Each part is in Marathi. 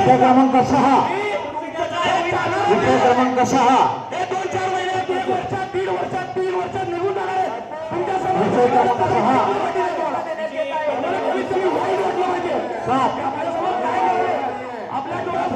विषय क्रमांक 6 विषय क्रमांक 6 हे 2-4 महिन्यात 1 वर्षात 1.5 वर्षात 3 वर्षात निघून जाणार तुमच्या विषय क्रमांक 6 आपल्या डोळ्यात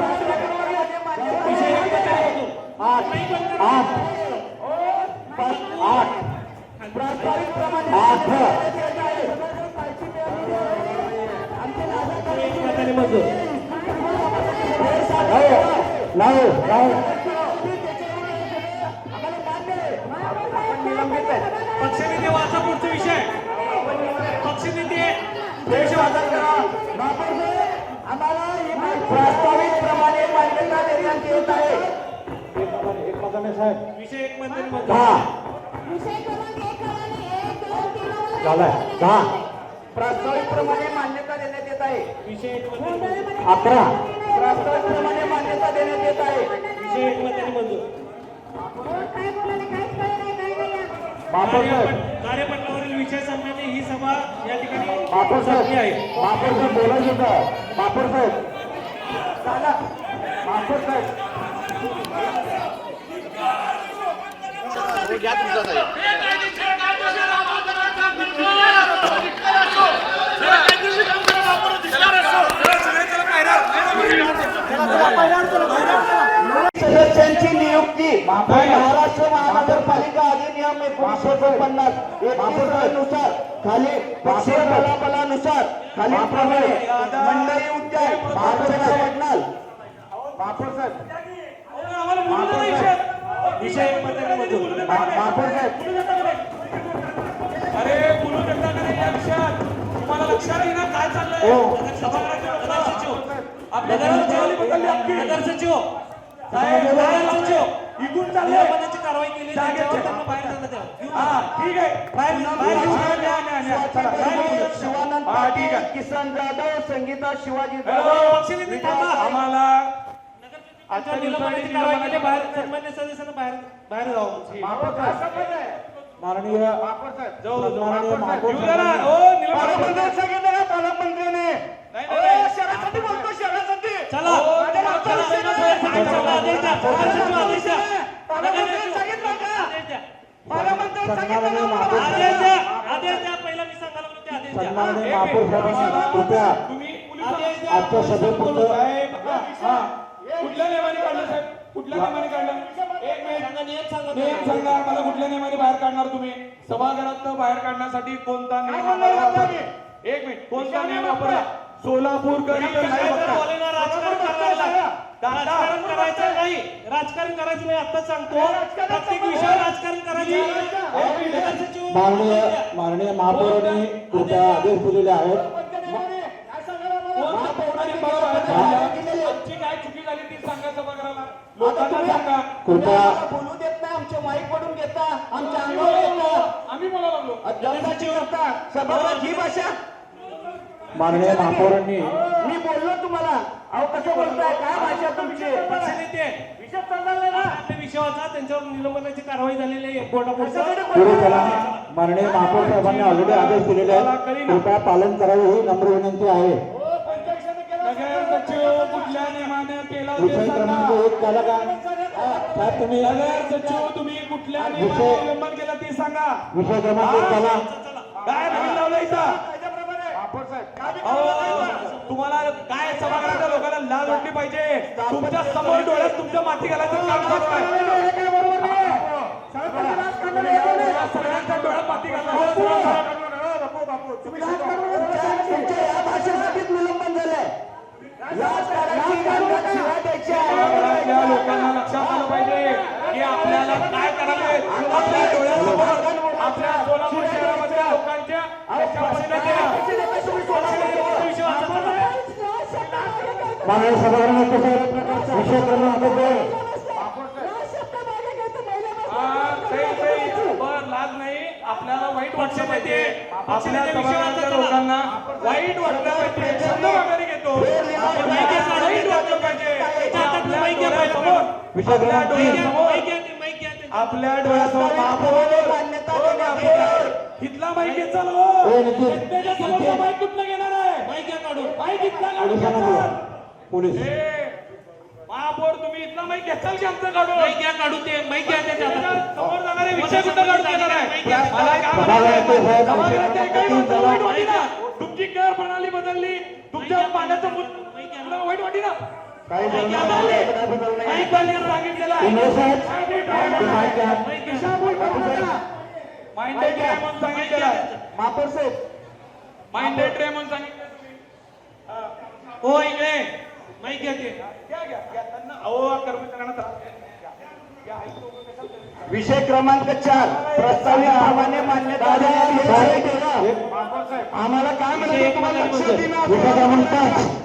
पक्षनेते वाचा पुढचा विषय पक्षनेते आम्हाला प्रस्तावित प्रमाणे मान्यता देण्यात येत आहे. विषय एक मध्ये 10 प्रस्तावित प्रमाणे मान्यता देण्यात येत आहे. विषय एक मध्ये 11 प्रस्तावित प्रमाणे मान्यता देण्यात येत आहे. विषय एक मध्ये मंजूर कार्यपत्रावरील विषय संबंधी ही सभा या ठिकाणी बापूर संपली आहे. साहेब बोलायचं होतं. बापूर साहेब सदस्यांची नियुक्ती महाराष्ट्र महानगरपालिका अधिनियम 1950 नुसार खाली पक्षीय बलाबलानुसार खालीलप्रमाणे मंडळी उद्यान महाराष्ट्र वडनाल विषय एक मध्ये मंजूर अरे बोलू शकता का नाही या विषयात तुम्हाला लक्षात येईना काय चाललंय नगर सचिव आपल्या घरात जेवली बदलली अख्खी. नगर सचिव इकडून चाललंय निलंबनाची कारवाई केली जागेत त्याच्यावर ठेवा. त्यांना बाहेर जाणं द्या. घेऊन हा ठीक आहे बाहेर शिवानंद हा, ठीक आहे. किसन जाधव संगीता शिवाजी पक्षनेते थांबा. आम्हाला आजच्या निलंबनाची कारवाई केली बाहेर सन्मान्य सदस्यांना बाहेर जावं. माननीय पालकमंत्र्यांनी शहरासाठी बोलतो शहरासाठी चला आदेश द्या. आदेश द्या. पालकमंत्र्यांनी सांगितलं का पालकमंत्र्यांनी सांगितलं का? आदेश द्या. पहिला मी सांगायला लागलो ते आदेश द्या. सन्माननीय महापौर साहेबांनी कृपया तुम्ही आदेश द्या. आजच्या सभेपुरतं साहेब कुठल्या नियमाने काढलं साहेब कुठल्या नियमाने काढलं एक मिनिट सांगा, नियम सांगा. नियम सांगा मला कुठल्या नियमाने बाहेर काढणार तुम्ही सभागृहातनं बाहेर काढण्यासाठी कोणता नियम वापरला? एक मिनिट कोणता नियम वापरला सोलापूर राजकारण करायचं नाही राजकारण करायचं नाही आता सांगतो प्रत्येक विषयावर राजकारण करायचं. माननीय महापौरांनी कृपया आदेश दिलेले आहेत. आमची काय चुकी झाली ती सांगा सभागृहाला लोकांना सांगा कृपया बोलू देत नाही आमच्या माईक पडून घेता आमच्या अंगावर येता आम्ही बोलायला लागलो जनताची होता सभागृहात ही भाषा माननीय महापौरांनी मी बोललो तुम्हाला अहो कसं बोलताय काय भाषा तुमची पक्षनेते विषय चाललाय ना आपल्या विषयाचा त्यांच्यावर निलंबनाची कारवाई झालेली आहे कोर्टापुढचं. पुढे चला. माननीय महापौर साहेबांनी ऑलरेडी आदेश दिलेले आहेत. कृपया पालन करावे ही नम्र विनंती आहे. नगर सचिव कुठल्या नियमाने केला ते विषय सांगा. क्रमांक 1 झाला का साहेब तुम्ही नगर सचिव तुम्ही कुठल्या नियमाने निलंबन केलं ते सांगा विषय क्रमांक 1 झाला. काय नवीन लावलं इथं तुम्हाला काय सभागृहाच्या लोकांना लाज वाटली पाहिजे तुमच्या समोर डोळ्यात तुमच्या माती घालायचं काम चालू आहे सगळ्यांच्या डोळ्यात माती घालायचं या भाषेसाठीच निलंबन झालंय सभागृहातल्या लोकांना लक्षात आलं पाहिजे की आपल्याला काय करावे आपल्या डोळ्यासमोर आपल्या सोलापूर शहरामधल्या लोकांच्या माननीय सभागृहाचे साहेब विषय क्रमांक 2 लाज नाही आपल्याला वाईट वाटलं पाहिजे आपल्या सभागृहातल्या लोकांना वाईट वाटलं पाहिजे शब्द वगैरे घेतो वाईट वाटलं पाहिजे विषय क्रमांक 3 आपल्या डोळ्यासमोर इथला माहिती चालू नितीन त्याच्या समोरचा माईक कुठला घेणार आहे माईक काढून माईक इथला काढून पोलीस महापौर तुम्ही इथला माहिती घेताल की आमचं काढून माहिती घ्या, काढू ते माहिती घ्या त्याच्या हातात. समोर जाणारे विषय कुठं काढून घेणार आहे मला काय सभागृहाचे साहेब, सभागृहाचे एकही तीन माणसं जण- वाईट वाटी ना तुमची कर प्रणाली बदलली तुमच्या पाण्याचं मुद्दा वाईट वाटी ना काही जण सांगितलेलं काही पाण्यानं सांगितलेलं आहे इंग्रज साहेब ते माहिती घ्या. माइंडेड रे म्हणून सांगितलेलं आहे महापौर साहेब माइंडेड रे म्हणून सांगितलं तुम्ही हो इकडे माहिती घ्या ते. घ्या त्यांना अहो कर्मचाऱ्यांना त्रास द्या. विषय क्रमांक 4 प्रस्तावित प्रमाणे मान्यता देण्यात येते. आम्हाला काय म्हणायचं तुम्हाला लक्ष देणं विषय क्रमांक 5.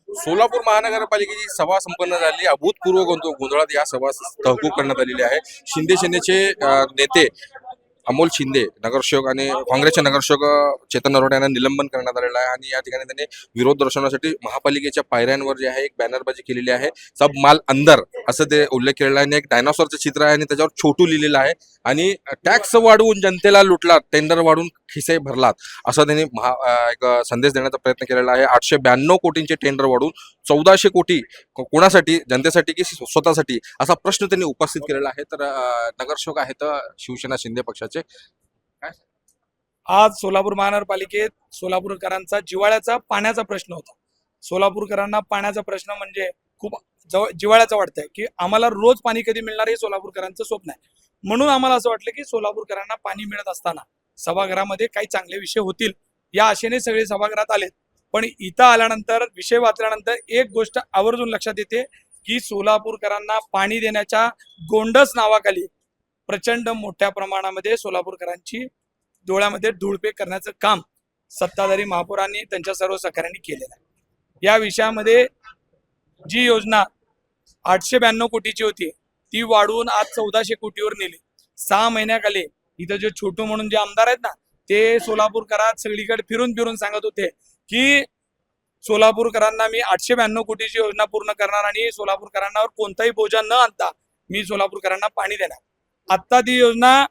सोलापूर महानगरपालिकेची सभा संपन्न झाली. अभूतपूर्व गोंधळात या सभा तहकूब करण्यात आलेली आहे. शिंदे सेनेचे नेते अमोल शिंदे नगरसेवक आणि काँग्रेसचे नगरसेवक चेतन नरोटे यांना निलंबन करण्यात आलेलं आहे आणि या ठिकाणी त्यांनी विरोध दर्शवण्यासाठी महापालिकेच्या पायऱ्यांवर जे आहे एक बॅनरबाजी केलेली आहे. सब माल अंदर असं ते उल्लेख केलेला आहे आणि एक डायनासॉरचं चित्र आहे आणि त्याच्यावर छोटू लिहिलेलं आहे आणि टॅक्स वाढवून जनतेला लुटलात, टेंडर वाढवून खिसे भरलात असं त्यांनी एक संदेश देण्याचा प्रयत्न केलेला आहे. 892 कोटींचे टेंडर वाढवून 1400 कोटी कोणासाठी, जनतेसाठी की स्वतःसाठी असा प्रश्न त्यांनी उपस्थित केलेला आहे. तर नगरसेवक आहेत शिवसेना शिंदे पक्षाचे. आज सोलापूर महानगरपालिकेत सोलापूरकरांचा जिव्हाळ्याचा पाण्याचा प्रश्न होता. सोलापूरकरांना पाण्याचा प्रश्न म्हणजे खूप जिव्हाळ्याचा वाटतंय की आम्हाला रोज पाणी कधी मिळणार हे सोलापूरकरांचं स्वप्न आहे. म्हणून आम्हाला असं वाटलं की सोलापूरकरांना पाणी मिळत असताना सभागृहामध्ये काही चांगले विषय होतील या आशेने सगळे सभागृहात आलेत. पण इथं आल्यानंतर विषय वाचल्यानंतर एक गोष्ट आवर्जून लक्षात येते की सोलापूरकरांना पाणी देण्याच्या गोंडस नावाखाली प्रचंड मोठ्या प्रमाणामध्ये सोलापूरकरांची डोळ्यामध्ये धूळपेक करण्याचं काम सत्ताधारी महापौरांनी त्यांच्या सर्व सहकार्यांनी केलेलं आहे. या विषयामध्ये जी योजना 892 कोटीची होती ती वाढवून आज 1400 कोटीवर नेली. 6 महिन्याखाली इथं जे छोटू म्हणून जे आमदार आहेत ना ते सोलापूरकरात सगळीकडे फिरून फिरून सांगत होते की सोलापूरकरांना मी 892 कोटीची योजना पूर्ण करणार आणि सोलापूरकरांना कोणताही बोजा न आणता मी सोलापूरकरांना पाणी देणार. आता ती योजना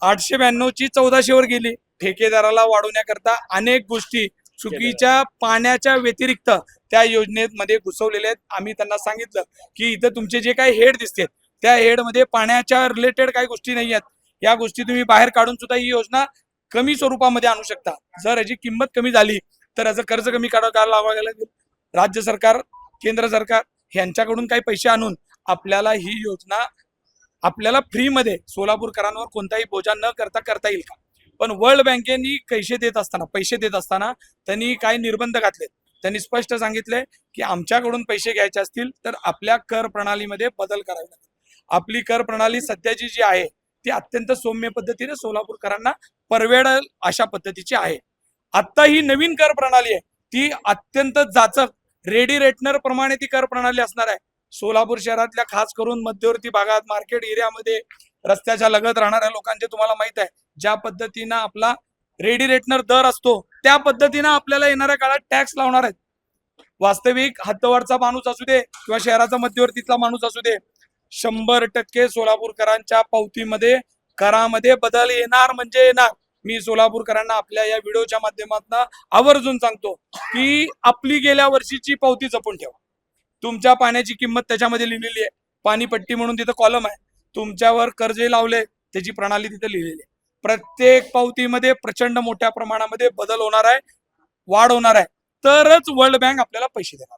892 ची 1400 वर गेली. ठेकेदाराला वाढवण्याकरता अनेक गोष्टी चुकीच्या पाण्याच्या व्यतिरिक्त त्या योजनेमध्ये घुसवलेल्या आहेत. आम्ही त्यांना सांगितलं की इथं तुमचे जे काही हेड दिसतात त्या हेडमध्ये पाण्याच्या रिलेटेड काही गोष्टी नाही आहेत. या गोष्टी तुम्ही बाहेर काढून सुद्धा ही योजना कमी स्वरूपामध्ये आणू शकता. जर याची किंमत कमी झाली तर याचं कर्ज कमी काढायला लावायला लागेल. राज्य सरकार, केंद्र सरकार यांच्याकडून काही पैसे आणून आपल्याला ही योजना आपल्याला फ्रीमध्ये सोलापूरकरांवर कोणताही बोजा न करता येईल का? पण वर्ल्ड बँकेनी पैसे देत असताना त्यांनी काही निर्बंध घातले. त्यांनी स्पष्ट सांगितले की आमच्याकडून पैसे घ्यायचे असतील तर आपल्या कर प्रणालीमध्ये बदल करावे लागेल. आपली कर प्रणाली सध्याची जी आहे ती अत्यंत सौम्य पद्धतीने सोलापूरकरांना परवडेल अशा पद्धतीची आहे. आता ही नवीन कर प्रणाली आहे ती अत्यंत जाचक रेडी रेटनर प्रमाणे ती कर प्रणाली असणार आहे. सोलापूर शहरातल्या खास करून मध्यवर्ती भागात मार्केट एरियामध्ये रस्त्याच्या लगत राहणाऱ्या लोकांचे तुम्हाला माहित आहे ज्या पद्धतीनं आपला रेडी रेटनर दर असतो त्या पद्धतीनं आपल्याला येणाऱ्या काळात टॅक्स लावणार आहेत. वास्तविक हद्दवरचा माणूस असू दे किंवा शहराचा मध्यवर्तीतला माणूस असू दे 100% सोलापूरकरांच्या पावतीमध्ये करामध्ये बदल येणार म्हणजे येणार. मी सोलापूरकरांना आपल्या या व्हिडिओच्या माध्यमातून आवर्जून सांगतो की आपली गेल्या वर्षीची पावती जपून ठेवा. तुमच्या पाण्याची किंमत त्याच्यामध्ये लिहिलेली आहे. पाणीपट्टी म्हणून तिथं कॉलम आहे. तुमच्यावर कर्जे लावले त्याची प्रणाली तिथं लिहिलेली आहे. प्रत्येक पावतीमध्ये प्रचंड मोठ्या प्रमाणामध्ये बदल होणार आहे, वाढ होणार आहे. तरच वर्ल्ड बँक आपल्याला पैसे देणार.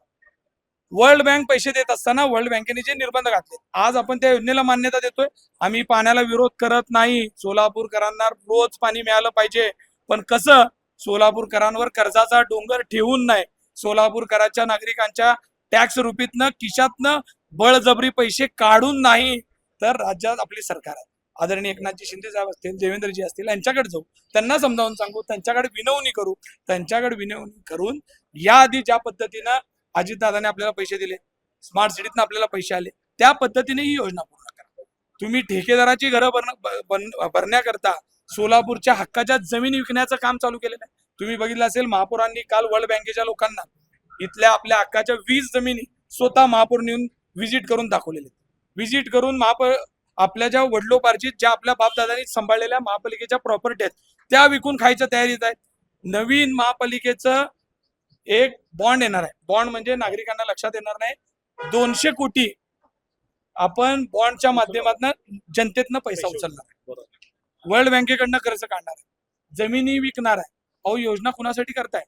वर्ल्ड बँक पैसे देत असताना वर्ल्ड बँकेने जे निर्बंध घातले आज आपण त्या योजनेला मान्यता देतोय. आम्ही पाण्याला विरोध करत नाही. सोलापूरकरांना रोज पाणी मिळालं पाहिजे. पण कसं सोलापूरकरांवर कर्जाचा डोंगर ठेवून नाही, सोलापूरकरांच्या नागरिकांच्या टॅक्स रुपीतनं खिशातनं बळजबरी पैसे काढून नाही. तर राज्यात आपली सरकार आहे. आदरणीय एकनाथजी शिंदे साहेब असतील, देवेंद्रजी असतील यांच्याकडे जाऊ, त्यांना समजावून सांगू, त्यांच्याकडे विनवणी करू. त्यांच्याकडे विनवणी करून याआधी ज्या पद्धतीनं अजितदादाने आपल्याला पैसे दिले, स्मार्ट सिटीतनं आपल्याला पैसे आले, त्या पद्धतीने ही योजना पूर्ण करा. तुम्ही ठेकेदाराची घरं भरण्याकरता सोलापूरच्या हक्काच्या जमिनी विकण्याचं काम चालू केलेलं आहे. तुम्ही बघितलं असेल महापौरांनी काल वर्ल्ड बँकेच्या लोकांना इथल्या आपल्या हक्काच्या 20 जमिनी स्वतः महापौर नेऊन व्हिजिट करून दाखवलेले. व्हिजिट करून आपल्या ज्या वडलोपार्जित ज्या आपल्या बापदादांनी सांभाळलेल्या महापालिकेच्या प्रॉपर्टी आहेत त्या विकून खायच्या तयारीत आहेत. नवीन महापालिकेचं एक बॉन्ड येणार आहे. बॉन्ड म्हणजे नागरिकांना लक्षात येणार नाही, 200 कोटी आपण बॉन्डच्या माध्यमातून जनतेतनं पैसा उचलणार आहे. वर्ल्ड बँकेकडनं कर्ज काढणार आहे, जमिनी विकणार आहे. अहो योजना कुणासाठी करताय?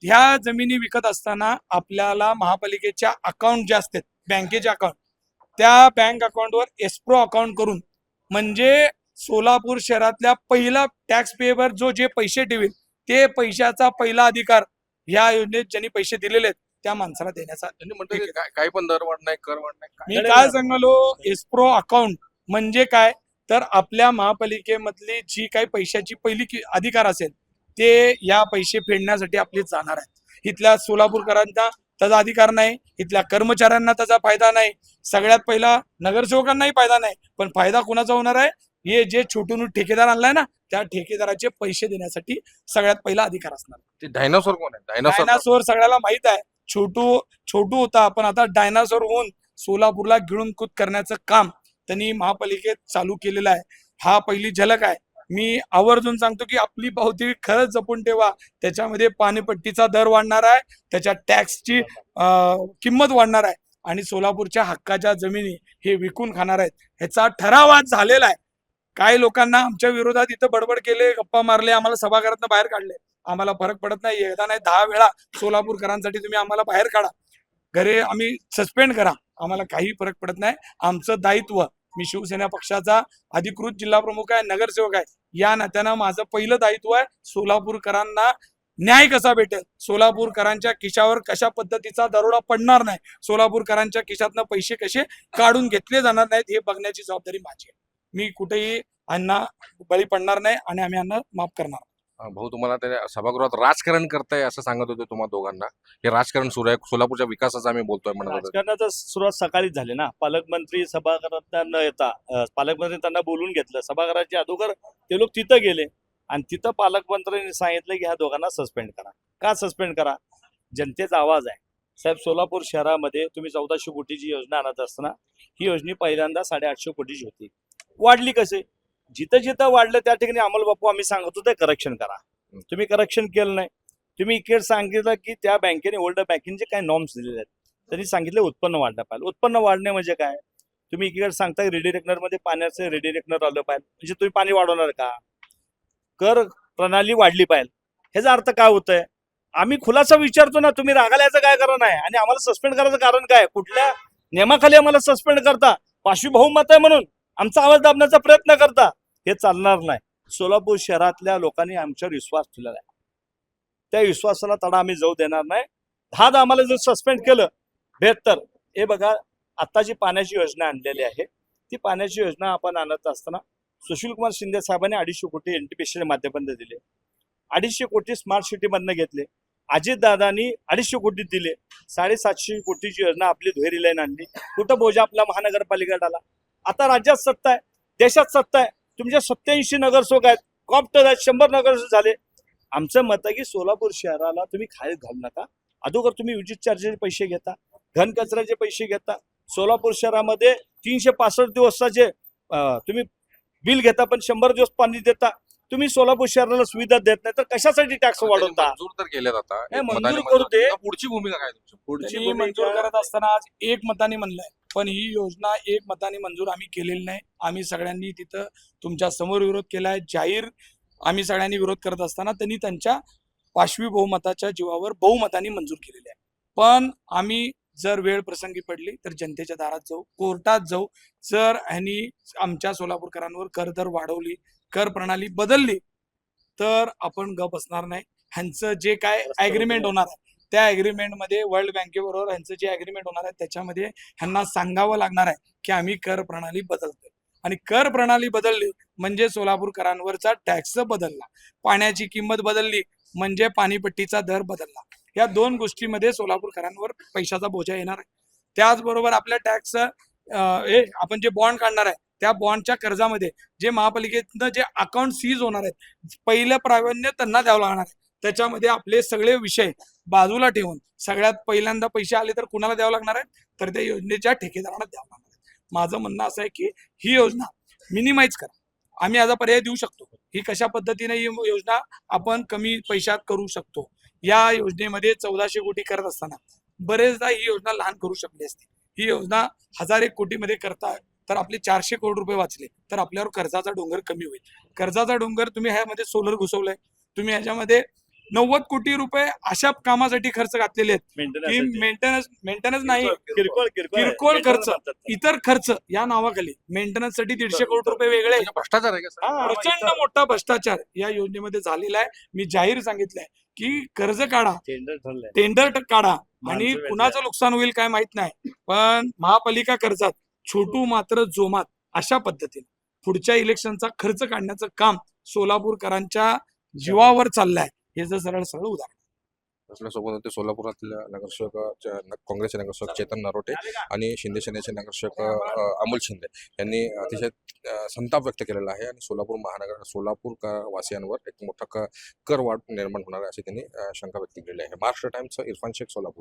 ह्या जमिनी विकत असताना आपल्याला महापालिकेच्या अकाउंट जे असतात, बँकेचे अकाउंट, त्या बँक अकाउंटवर एस्क्रो अकाउंट करून, म्हणजे सोलापूर शहरातल्या पहिला टॅक्स पेवर जो जे पैसे ठेवेल ते पैशाचा पहिला अधिकार ह्या योजनेत ज्यांनी पैसे दिलेले आहेत त्या माणसाला देण्याचा. त्यांनी म्हटलं की काही पण दर वाढ नाही, कर वाढ नाही. मी काय सांगालो, एस्क्रो अकाउंट म्हणजे काय तर आपल्या महापालिकेमधली जी काही पैशाची पहिली अधिकार असेल ते या पैसे फेडण्यासाठी आपले जाणार आहेत. इथल्या सोलापूरकरांना त्याचा अधिकार नाही, इथल्या कर्मचाऱ्यांना त्याचा फायदा नाही, सगळ्यात पहिला नगरसेवकांनाही फायदा नाही. पण फायदा कोणाचा होणार आहे? हे जे छोटून ठेकेदार आणलाय ना, त्या ठेकेदाराचे पैसे देण्यासाठी सगळ्यात पहिला अधिकार असणार. ते डायनासोर कोण आहे? डायनासोर सगळ्याला माहित आहे. छोटू होता, पण आता डायनासोर होऊन सोलापूरला गिळून कूद करण्याचं काम त्यांनी महापालिकेत चालू केलेलं आहे. हा पहिली झलक आहे. मी आवर्जून सांगतो की आपली पावती खरंच जपून ठेवा. त्याच्यामध्ये पाणीपट्टीचा दर वाढणार आहे, त्याच्या टॅक्सची किंमत वाढणार आहे आणि सोलापूरच्या हक्काच्या जमिनी हे विकून खाणार आहेत. ह्याचा ठराव आज झालेला आहे. काही लोकांना आमच्या विरोधात इथं बडबड केले, गप्पा मारले, आम्हाला सभागृहातनं बाहेर काढले. आम्हाला फरक पडत नाही. एकदा नाही 10 वेळा सोलापूरकरांसाठी तुम्ही आम्हाला बाहेर काढा, घरी आम्ही सस्पेंड करा, आम्हाला काही फरक पडत नाही. आमचं दायित्व, मी शिवसेना पक्षाचा अधिकृत जिल्हा प्रमुख आहे, नगरसेवक आहे, या नात्यानं माझं पहिलं दायित्व आहे सोलापूरकरांना न्याय कसा भेटेल, सोलापूरकरांच्या खिशावर कशा पद्धतीचा दरोडा पडणार नाही, सोलापूरकरांच्या खिशातनं पैसे कसे काढून घेतले जाणार नाहीत हे बघण्याची जबाबदारी माझी आहे. मी कुठेही अण्णा बळी पडणार नाही आणि आम्ही अण्णा माफ करणार. भाऊ, तुम्हाला त्या सभागृहात राजकारण करताय असं सांगत होते तुम्हा दोघांना. हे राजकारण सुरू आहे, सोलापूरच्या विकासाचं आम्ही बोलतोय म्हणत होतो. राजकारणाचा सुरुवात सकाळीच झाली ना. पालकमंत्री सभागृहात न येता पालकमंत्री त्यांना बोलून घेतलं. सभागृहाच्या अगोदर ते लोक तिथं गेले आणि तिथं पालकमंत्र्यांनी सांगितलं की ह्या दोघांना सस्पेंड करा. का सस्पेंड करा? जनतेचा आवाज आहे साहेब. सोलापूर शहरामध्ये तुम्ही 1400 कोटीची योजना आणत असताना ही योजना पहिल्यांदा 850 कोटीची होती. वाढली कसे? जिथं जिथं वाढलं त्या ठिकाणी अमोल बापू आम्ही सांगत होतो करेक्शन करा. तुम्ही करेक्शन केलं नाही. तुम्ही इकडे सांगितलं की त्या बँकेने ओल्ड बँकेचे काही नॉर्म्स दिलेले आहेत. त्यांनी सांगितलं उत्पन्न वाढलं पाहिजे. उत्पन्न वाढणे म्हणजे काय? तुम्ही इकडे सांगता रेडी रेकनर मध्ये पाण्याचं रेडी रेकनर आलं पाहिजे, म्हणजे तुम्ही पाणी वाढवणार का? कर प्रणाली वाढली पाहिजे. ह्याचा अर्थ काय होतंय? आम्ही खुलासा विचारतो ना, तुम्ही रागाला याचं काय कारण आहे आणि आम्हाला सस्पेंड करायचं कारण काय? कुठल्या नियमाखाली आम्हाला सस्पेंड करता? पाचवी बहुमत आहे म्हणून आमचा आवाज दाबण्याचा प्रयत्न करता? हे चालणार नाही. सोलापूर शहरातल्या लोकांनी आमच्यावर विश्वास ठेवलेला आहे. त्या विश्वासाला तडा आम्ही जाऊ देणार नाही. 10 आम्हाला जर सस्पेंड केलं 72. हे बघा, आता जी पाण्याची योजना आणलेली आहे ती पाण्याची योजना आपण आणत असताना सुशीलकुमार शिंदे साहेबांनी 250 कोटी एनटीपीसीच्या माध्यमातून दिले, 250 कोटी स्मार्ट सिटी मधनं घेतले, अजितदादांनी 250 कोटी दिले, 750 कोटीची योजना आपली दुहेरी लाईन आणली. कुठं बोजा आपला महानगरपालिकेत आला? आता राज्यात सत्ता आहे, देशात सत्ता आहे. तुमच्या 87 नगरसेवक आहेत, कॉप्टर आहेत, 100 नगरसेवक झाले. आमचं मत आहे की सोलापूर शहराला तुम्ही खालीच घालू नका. अगोदर तुम्ही विद्युत चार्जेचे पैसे घेता, घन कचऱ्याचे पैसे घेता. सोलापूर शहरामध्ये 365 दिवसाचे तुम्ही बिल घेता, पण 100 दिवस पाणी देता. तुम्ही सोलापूर शहराला सुविधा देत नाही, तर कशासाठी टॅक्स वाढवता? मंजूर तर केलेत आता. हे मंजूर मताने करू दे. आता पुढची भूमिका काय तुमची? पुढची त्यांनी मंजूर करत असताना आज एक मताने म्हणलंय, पण ही योजना एक मताने मंजूर आम्ही केलेली नाही. आम्ही सगळ्यांनी तिथं तुमच्या समोर विरोध केलाय. जाहीर आम्ही सगळ्यांनी विरोध करत असताना त्यांनी त्यांच्या पाचवी बहुमताच्या जीवावर बहुमताने मंजूर केलेली आहे. पण आम्ही जर वेळ प्रसंगी पडली तर जनतेच्या दारात जाऊ, कोर्टात जाऊ. जर ह्यांनी आमच्या सोलापूरकरांवर कर दर वाढवली, कर प्रणाली बदलली, तर आपण गप बसणार नाही. ह्यांचं जे काय ऍग्रीमेंट होणार आहे त्या ऍग्रीमेंटमध्ये वर्ल्ड बँकेबरोबर ह्यांचं जे ऍग्रीमेंट होणार आहे त्याच्यामध्ये ह्यांना सांगावं लागणार आहे की आम्ही कर प्रणाली बदलतोय. आणि कर प्रणाली बदलली म्हणजे सोलापूरकरांवरचा टॅक्स बदलला, पाण्याची किंमत बदलली म्हणजे पाणीपट्टीचा दर बदलला. या 2 गोष्टीमध्ये सोलापूरकरांवर पैशाचा बोजा येणार आहे. त्याचबरोबर आपल्या टॅक्स आपण जे बॉन्ड काढणार आहे त्या बॉन्डच्या कर्जामध्ये जे महापालिकेतनं जे अकाउंट सीज होणार आहेत पहिलं प्राधान्य त्यांना द्यावं लागणार आहे. त्याच्यामध्ये आपले सगळे विषय बाजूला ठेवून सगळ्यात पहिल्यांदा पैसे आले तर कुणाला द्यावं लागणार आहे? तर त्या योजनेच्या ठेकेदारांना द्यावं लागणार आहे. माझं म्हणणं असं आहे की ही योजना मिनिमाइज करा. आम्ही याचा पर्याय देऊ शकतो. ही कशा पद्धतीने ही योजना आपण कमी पैशात करू शकतो या योजनेमध्ये 1400 कोटी करत असताना बरेचदा ही योजना लहान करू शकली असती. ही योजना 1001 कोटीमध्ये करता तर आपले 400 कोटी रुपये वाचले तर आपल्यावर कर्जाचा डोंगर कमी होईल. कर्जाचा डोंगर तुम्ही ह्यामध्ये सोलर घुसवलंय, तुम्ही ह्याच्यामध्ये 90 कोटी रुपये अशा कामासाठी खर्च घातलेले आहेत की मेंटेनन्स नाही, किरकोळ खर्च, इतर खर्च या नावाखाली मेंटेनन्स साठी 150 कोटी रुपये वेगळे. भ्रष्टाचार आहे का सर? प्रचंड मोठा भ्रष्टाचार या योजनेमध्ये झालेला आहे. मी जाहीर सांगितलंय की कर्ज काढा, टेंडर ठरलंय. टेंडर काढा आणि माणसं कुणाचं नुकसान होईल काय माहित नाही, पण महापालिका कर्जात छोटू मात्र जोमात अशा पद्धतीने पुढच्या इलेक्शनचा खर्च काढण्याचं काम सोलापूरकरांच्या जीवावर चाललंय. हे जर सरळ उदाहरण. आपल्यासोबत होते सोलापुरातल्या नगरसेवक काँग्रेसचे नगरसेवक चेतन नरोटे आणि शिंदे सेनेचे नगरसेवक अमोल शिंदे यांनी अतिशय संताप व्यक्त केलेला आहे आणि सोलापूर वासियांवर एक मोठा कर वाढ निर्माण होणार आहे अशी त्यांनी शंका व्यक्त केलेली आहे. महाराष्ट्र टाइम्सचं इरफान शेख, सोलापूर.